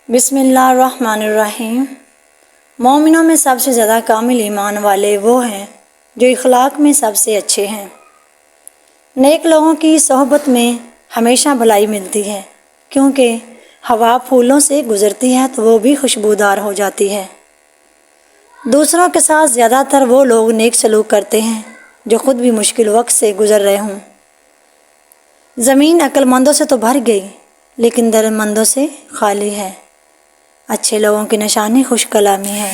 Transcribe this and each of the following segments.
بسم اللہ الرحمن الرحیم۔ مومنوں میں سب سے زیادہ کامل ایمان والے وہ ہیں جو اخلاق میں سب سے اچھے ہیں۔ نیک لوگوں کی صحبت میں ہمیشہ بھلائی ملتی ہے، کیونکہ ہوا پھولوں سے گزرتی ہے تو وہ بھی خوشبودار ہو جاتی ہے۔ دوسروں کے ساتھ زیادہ تر وہ لوگ نیک سلوک کرتے ہیں جو خود بھی مشکل وقت سے گزر رہے ہوں۔ زمین عقل مندوں سے تو بھر گئی، لیکن درد مندوں سے خالی ہے۔ اچھے لوگوں کی نشانی خوش کلامی ہے۔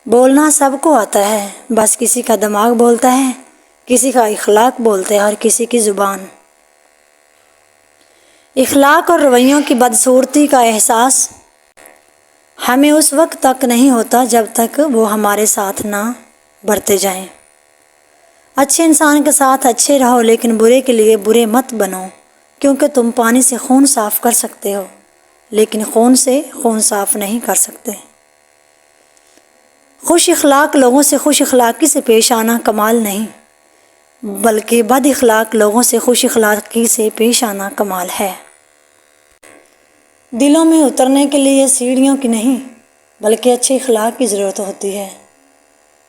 بولنا سب کو آتا ہے، بس کسی کا دماغ بولتا ہے، کسی کا اخلاق بولتا ہے اور کسی کی زبان۔ اخلاق اور رویوں کی بدصورتی کا احساس ہمیں اس وقت تک نہیں ہوتا جب تک وہ ہمارے ساتھ نہ برتے جائیں۔ اچھے انسان کے ساتھ اچھے رہو، لیکن برے کے لیے برے مت بنو، کیونکہ تم پانی سے خون صاف کر سکتے ہو، لیکن خون سے خون صاف نہیں کر سکتے۔ خوش اخلاق لوگوں سے خوش اخلاقی سے پیش آنا کمال نہیں، بلکہ بد اخلاق لوگوں سے خوش اخلاقی سے پیش آنا کمال ہے۔ دلوں میں اترنے کے لیے سیڑھیوں کی نہیں، بلکہ اچھے اخلاق کی ضرورت ہوتی ہے۔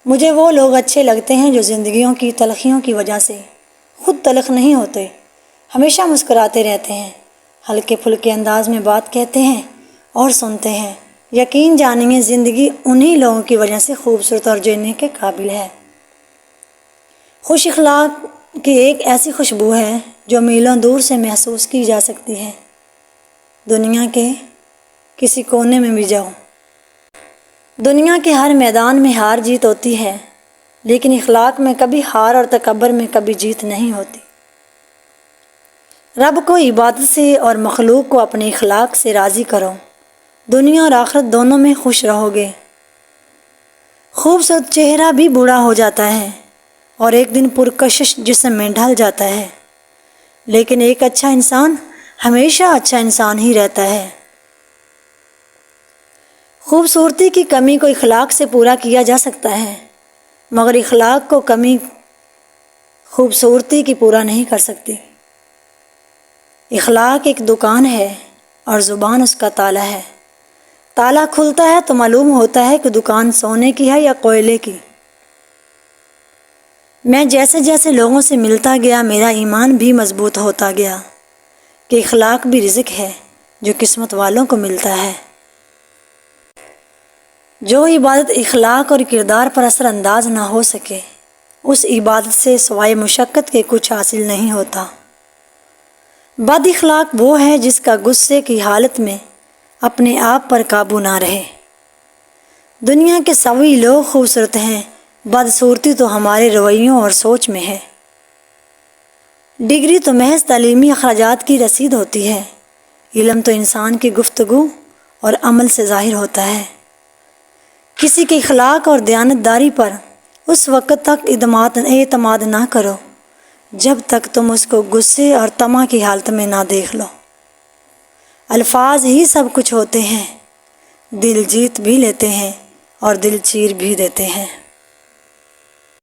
مجھے وہ لوگ اچھے لگتے ہیں جو زندگیوں کی تلخیوں کی وجہ سے خود تلخ نہیں ہوتے، ہمیشہ مسکراتے رہتے ہیں، ہلکے پھلکے انداز میں بات کہتے ہیں اور سنتے ہیں۔ یقین جانیے زندگی انہی لوگوں کی وجہ سے خوبصورت اور جینے کے قابل ہے۔ خوش اخلاق کی ایک ایسی خوشبو ہے جو میلوں دور سے محسوس کی جا سکتی ہے۔ دنیا کے کسی کونے میں بھی جاؤ، دنیا کے ہر میدان میں ہار جیت ہوتی ہے، لیکن اخلاق میں کبھی ہار اور تکبر میں کبھی جیت نہیں ہوتی۔ رب کو عبادت سے اور مخلوق کو اپنے اخلاق سے راضی کرو، دنیا اور آخرت دونوں میں خوش رہو گے۔ خوبصورت چہرہ بھی بوڑھا ہو جاتا ہے اور ایک دن پرکشش جسم میں ڈھل جاتا ہے، لیکن ایک اچھا انسان ہمیشہ اچھا انسان ہی رہتا ہے۔ خوبصورتی کی کمی کو اخلاق سے پورا کیا جا سکتا ہے، مگر اخلاق کو کمی خوبصورتی کی پورا نہیں کر سکتی۔ اخلاق ایک دکان ہے اور زبان اس کا تالا ہے۔ تالا کھلتا ہے تو معلوم ہوتا ہے کہ دکان سونے کی ہے یا کوئلے کی۔ میں جیسے جیسے لوگوں سے ملتا گیا میرا ایمان بھی مضبوط ہوتا گیا کہ اخلاق بھی رزق ہے جو قسمت والوں کو ملتا ہے۔ جو عبادت اخلاق اور کردار پر اثر انداز نہ ہو سکے، اس عبادت سے سوائے مشقت کے کچھ حاصل نہیں ہوتا۔ بد اخلاق وہ ہے جس کا غصے کی حالت میں اپنے آپ پر قابو نہ رہے۔ دنیا کے سبھی لوگ خوبصورت ہیں، بدصورتی تو ہمارے رویوں اور سوچ میں ہے۔ ڈگری تو محض تعلیمی اخراجات کی رسید ہوتی ہے، علم تو انسان کی گفتگو اور عمل سے ظاہر ہوتا ہے۔ کسی کے اخلاق اور دیانتداری پر اس وقت تک اعتماد نہ کرو جب تک تم اس کو غصے اور طمع کی حالت میں نہ دیکھ لو۔ الفاظ ہی سب کچھ ہوتے ہیں، دل جیت بھی لیتے ہیں اور دل چیر بھی دیتے ہیں۔